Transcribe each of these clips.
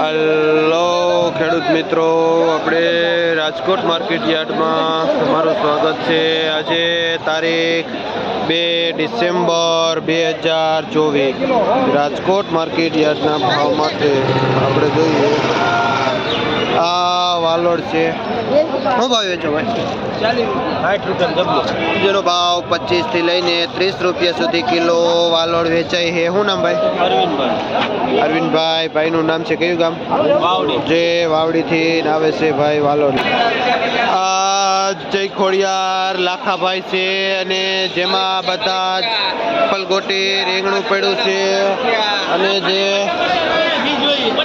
Hello ખેડૂત મિત્રો, આપણે રાજકોટ માર્કેટ યાર્ડમાં તમારું સ્વાગત છે। આજે તારીખ 2 ડિસેમ્બર 2024 રાજકોટ માર્કેટ યાર્ડના ભાવ માટે આપણે જોઈએ। આ વાલોડ છે, શું ભાવ વેચો ભાઈ? 60 રૂપિયા જબલો, જેનો ભાવ 25 થી લઈને 30 રૂપિયા સુધી કિલો વાલોડ વેચાય છે। શું નામ ભાઈ? અરવિંદભાઈ। અરવિંદભાઈ, ભાઈનું નામ છે કયું ગામ? વાવડી। જે વાવડીથી આવે છે ભાઈ વાલોડ। આ જય ખોડિયાર લાખાભાઈ છે, અને જેમાં બધા જ પલગોટી રીંગણું પડ્યું છે, અને જે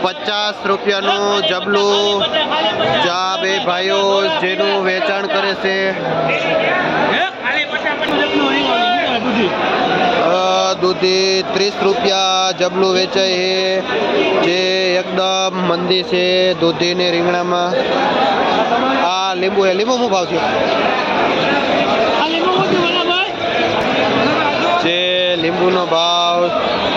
50 રૂપિયાનું જબલું જા બે ભાઈઓ જેનું વેચાણ કરે છે। દૂધી 30 રૂપિયા જબલું વેચાય છે, જે એકદમ મંદી છે દૂધી ને રીંગણામાં। આ લીંબુ એ લીંબુ શું ભાવ છે? જે લીંબુનો ભાવ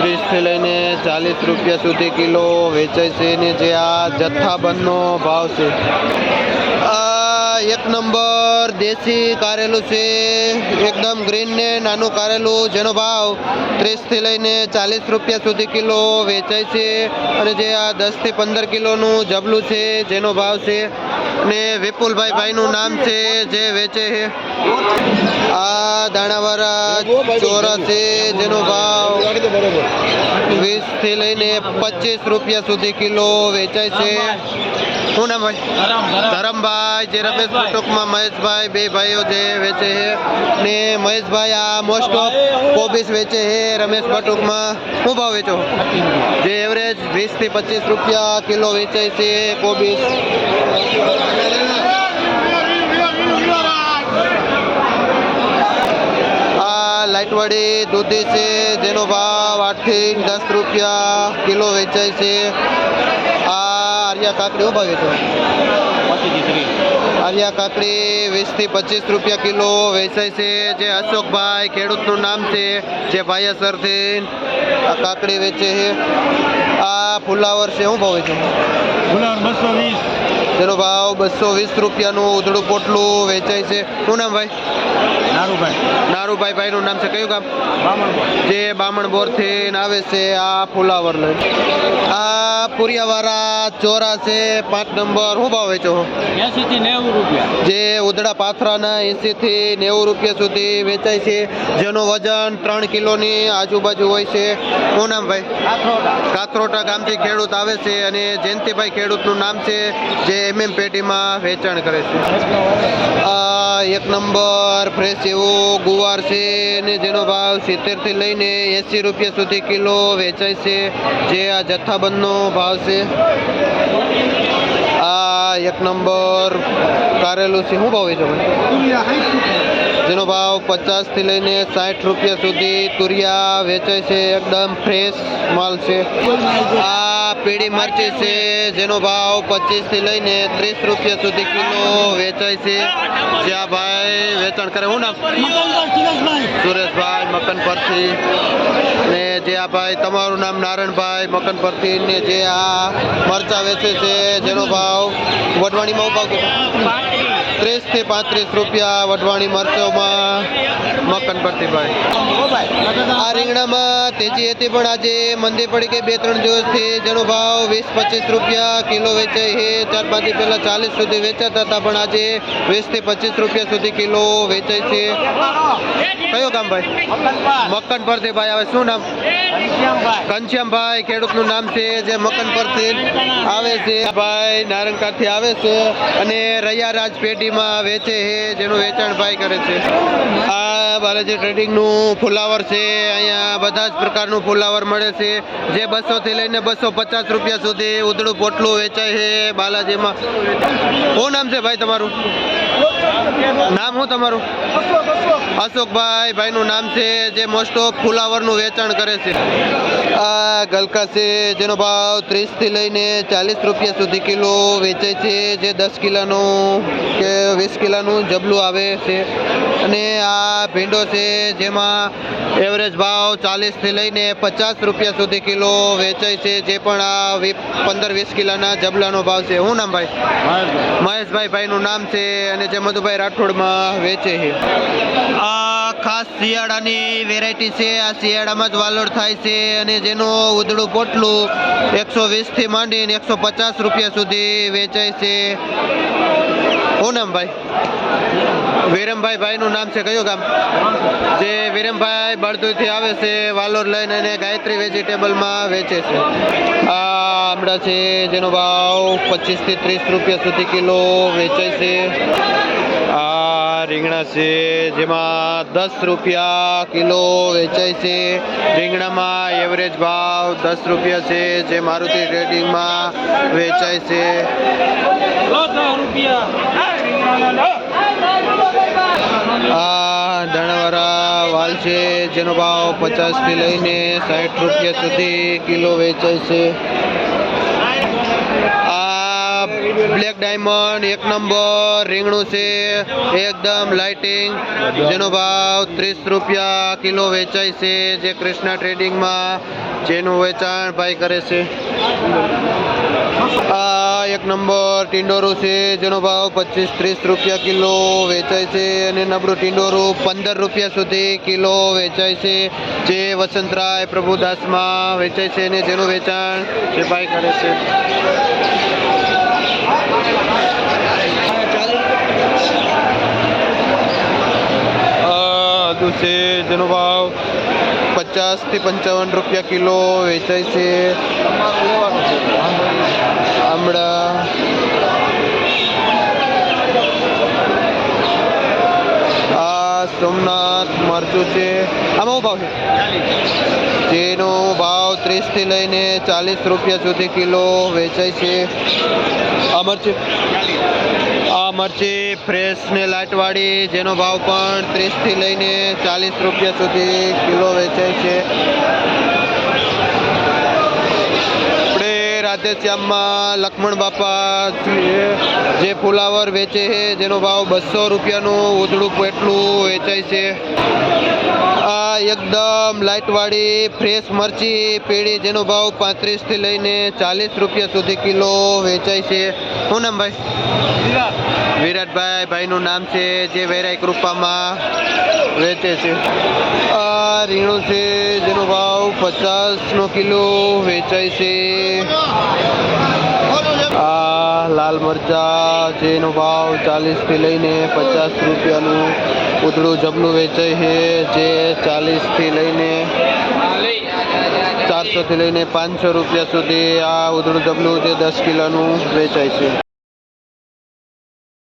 30 થી લઈને 40 રૂપિયા સુધી કિલો વેચાય છે, ને જે આ જથ્થાબંધનો ભાવ છે। એક નંબર દેશી કારેલું છે, એકદમ ગ્રીન ને નાનું કારેલું, જેનો ભાવ 30 થી લઈને 40 રૂપિયા સુધી કિલો વેચાય છે, અને જે આ 10 થી 15 કિલોનું જબલું છે જેનો ભાવ છે। અને વિપુલભાઈ ભાઈનું નામ છે જે વેચે છે। આ દાણાવાળા ચોરા છે, જેનો ભાવ 20 થી લઈને 25 રૂપિયા સુધી કિલો વેચાય છે। શું નામ ભાઈ? ધરમભાઈ, જે રમેશ બટુકમાં મહેશભાઈ, બે ભાઈઓ જે વેચે છે, ને મહેશભાઈ આ મોસ્ટ ઓફ કોબીસ વેચે છે રમેશ બટુકમાં। શું ભાવ વેચો? જે એવરેજ 20 થી 25 રૂપિયા કિલો વેચાય છે કોબીસ। આ લાઇટવાળી દૂધી છે, જેનો ભાવ 8 થી 10 રૂપિયા કિલો વેચાય છે। આર્યા કાકડી શું ભાવ વેચો? આર્યા કાકડી 20 થી 25 રૂપિયા કિલો વેચાય છે। જે અશોકભાઈ ખેડૂતનું નામ છે, જે ભાઈસરથી આ કાકડી વેચે છે। આ ફુલાવર છે, શું ભાવ વેચો? ફુલાવર 220, જેનો ભાવ 220 રૂપિયાનું ઉધડું પોટલું વેચાય છે। શું નામ ભાઈ? નારુભાઈ। નારુભાઈ, ભાઈનું નામ છે કયું ગામ? બામણપુર। જે બામણબોરથી આવે છે આ ફુલાવર લઈ। આ પુરિયાવાળા ચોરા છે 5 નંબર, શું ભાવ વેચો? 80 થી 90 રૂપિયા। જે ઉધડા પાથરાના 80 થી 90 રૂપિયા સુધી વેચાય છે, જેનું વજન 3 કિલોની આજુબાજુ હોય છે। શું નામ ભાઈ? કાથરોટા ગામથી ખેડૂત આવે છે, અને જયંતિભાઈ ખેડૂતનું નામ છે, જે પેટીમાં વેચાણ કરે છે। આ 1 નંબર ફ્રેશ એવો ગુવાર છે, ને જેનો ભાવ 70 થી લઈને 80 રૂપિયા સુધી કિલો વેચાય છે, જે આ જથ્થાબંધનો ભાવ છે। આ 1 નંબર કારેલું છે, શું ભાવ વેચો ભાઈ? જેનો ભાવ 50 થી લઈને 60 રૂપિયા સુધી તુરિયા વેચાય છે, એકદમ ફ્રેશ માલ છે। આ પીળી મરચી છે, જેનો ભાવ 25 થી લઈને 30 રૂપિયા સુધી કિલો વેચાય છે, જે આ ભાઈ વેચાણ કરે। શું નામ? સુરેશભાઈ મકનપરથી, ને જે આ ભાઈ તમારું નામ નારણભાઈ મકનપરથી, ને જે આ મરચા વેચે છે, જેનો ભાવ વઢવાણીમાં ભાવ 30 થી 35 રૂપિયા વઢવાણી મરચોમાં મકનપરથી ભાઈ। આ રીંગણામાં તેજી હતી, પણ આજે મંદી પડી ગઈ 2-3 દિવસથી, જેનો ભાવ 20-25 રૂપિયા કિલો વેચાય છે। 4-5 દી પહેલા 40 સુધી વેચાતા હતા, પણ આજે 20 થી 25 રૂપિયા સુધી કિલો વેચાય છે। કયો ગામ ભાઈ? મકનપરથી ભાઈ આવે। શું નામ? ઘનશ્યામભાઈ ખેડૂતનું નામ છે, જે મકનપરથી આવે છે। ભાઈ નારણકારથી આવે છે, અને રૈયારાજ પેઢીમાં વેચે છે, જેનું વેચાણ ભાઈ કરે છે। આ બાલાજી ટ્રેડિંગનું ફુલાવર છે, અહીંયા બધા જ પ્રકારનું ફુલાવર મળે છે, જે 200 થી લઈને 250 રૂપિયા સુધી ઉધડું પોટલું વેચાય છે બાલાજીમાં। શું નામ છે ભાઈ તમારું? નામ શું તમારું? અશોકભાઈ, ભાઈનું નામ છે, જે મોસ્ટ ઓફ ફુલાવરનું વેચાણ કરે છે। આ ગલકા છે જેનો ભાવ 30 થી લઈને 40 રૂપિયા સુધી કિલો વેચાય છે, જે 10 કિલોનું કે 20 કિલોનું જબલું આવે છે. અને આ ભીંડો છે જેમાં એવરેજ ભાવ 40 થી લઈને 50 રૂપિયા સુધી કિલો વેચાય છે, જે પણ આ 15-20 કિલોના જબલાનો ભાવ છે. શું નામ ભાઈ? મહેશભાઈ ભાઈનું નામ છે, અને જે મધુભાઈ રાઠોડમાં વેચે છે. આ ખાસ શિયાળાની વેરાયટી છે. આ શિયાળામાં જ વાલોડ થાય છે, અને જેનું ઉધડું પોટલું 120 થી માંડીને 150 રૂપિયા સુધી વેચાય છે. શું નામ ભાઈ? વિરમભાઈ ભાઈનું નામ છે. કયું ગામ? જે વિરમભાઈ બળદુથી આવે છે વાલોર લઈને, અને ગાયત્રી વેજીટેબલમાં વેચે છે. આ આમળા છે જેનો ભાવ 25 થી 30 રૂપિયા સુધી કિલો વેચાય છે. આ રીંગણા છે જેમાં 10 રૂપિયા કિલો વેચાય છે. રીંગણામાં એવરેજ ભાવ 10 રૂપિયા છે, જે મારુતિ ટ્રેડિંગમાં વેચાય છે. આ દાણાવાળા વાલ છે જેનો ભાવ 50 થી લઈને 60 રૂપિયા સુધી કિલો વેચાય છે. આ બ્લેક ડાયમંડ 1 નંબર રીંગણું છે, એકદમ લાઇટિંગ, જેનો ભાવ 30 રૂપિયા કિલો વેચાય છે, જે કૃષ્ણા ટ્રેડિંગમાં જેનું વેચાણ ભાઈ કરે છે. આ 1 નંબર ટિંડોરું છે જેનો ભાવ 25-30 રૂપિયા કિલો વેચાય છે, અને નબળું ટિંડોરું 15 રૂપિયા સુધી કિલો વેચાય છે, જે વસંતરાય પ્રભુદાસમાં વેચાય છે, અને જેનું વેચાણ જે ભાઈ કરે છે. આદુ છે જેનો ભાવ 50 થી 55 રૂપિયા કિલો વેચાય છે. આમળા આ સોમનાથ મરચું છે. આમાં શું ભાવ છે? જેનો ભાવ 30 થી લઈને 40 રૂપિયા સુધી કિલો વેચાય છે. આ મરચી ફ્રેશ ને લાઇટવાળી, જેનો ભાવ પણ 30 થી લઈને 40 રૂપિયા સુધી કિલો વેચાય છે. આપણે રાધેશ્યામમાં લક્ષ્મણ બાપા જે ફુલાવર વેચે છે, જેનો ભાવ 200 રૂપિયાનું ઉધડું પેટલું વેચાય છે. આ એકદમ લાઇટવાળી ફ્રેશ મરચી પીળી, જેનો ભાવ 35 થી લઈને 40 રૂપિયા સુધી કિલો વેચાય છે. શું નામ ભાઈ? વિરાટભાઈ ભાઈનું નામ છે, જે વેરાઈ કૃપામાં વેચે છે. આ રીંગણું છે જેનો ભાવ 50 કિલો વેચાય છે. આ લાલ મરચા જેનો ભાવ 40 થી લઈને 50 રૂપિયાનું ઉધડું જબલું વેચાય છે, જે 40 થી લઈને 400 થી લઈને 500 રૂપિયા સુધી આ ઉધડું જબલું જે 10 કિલોનું વેચાય છે.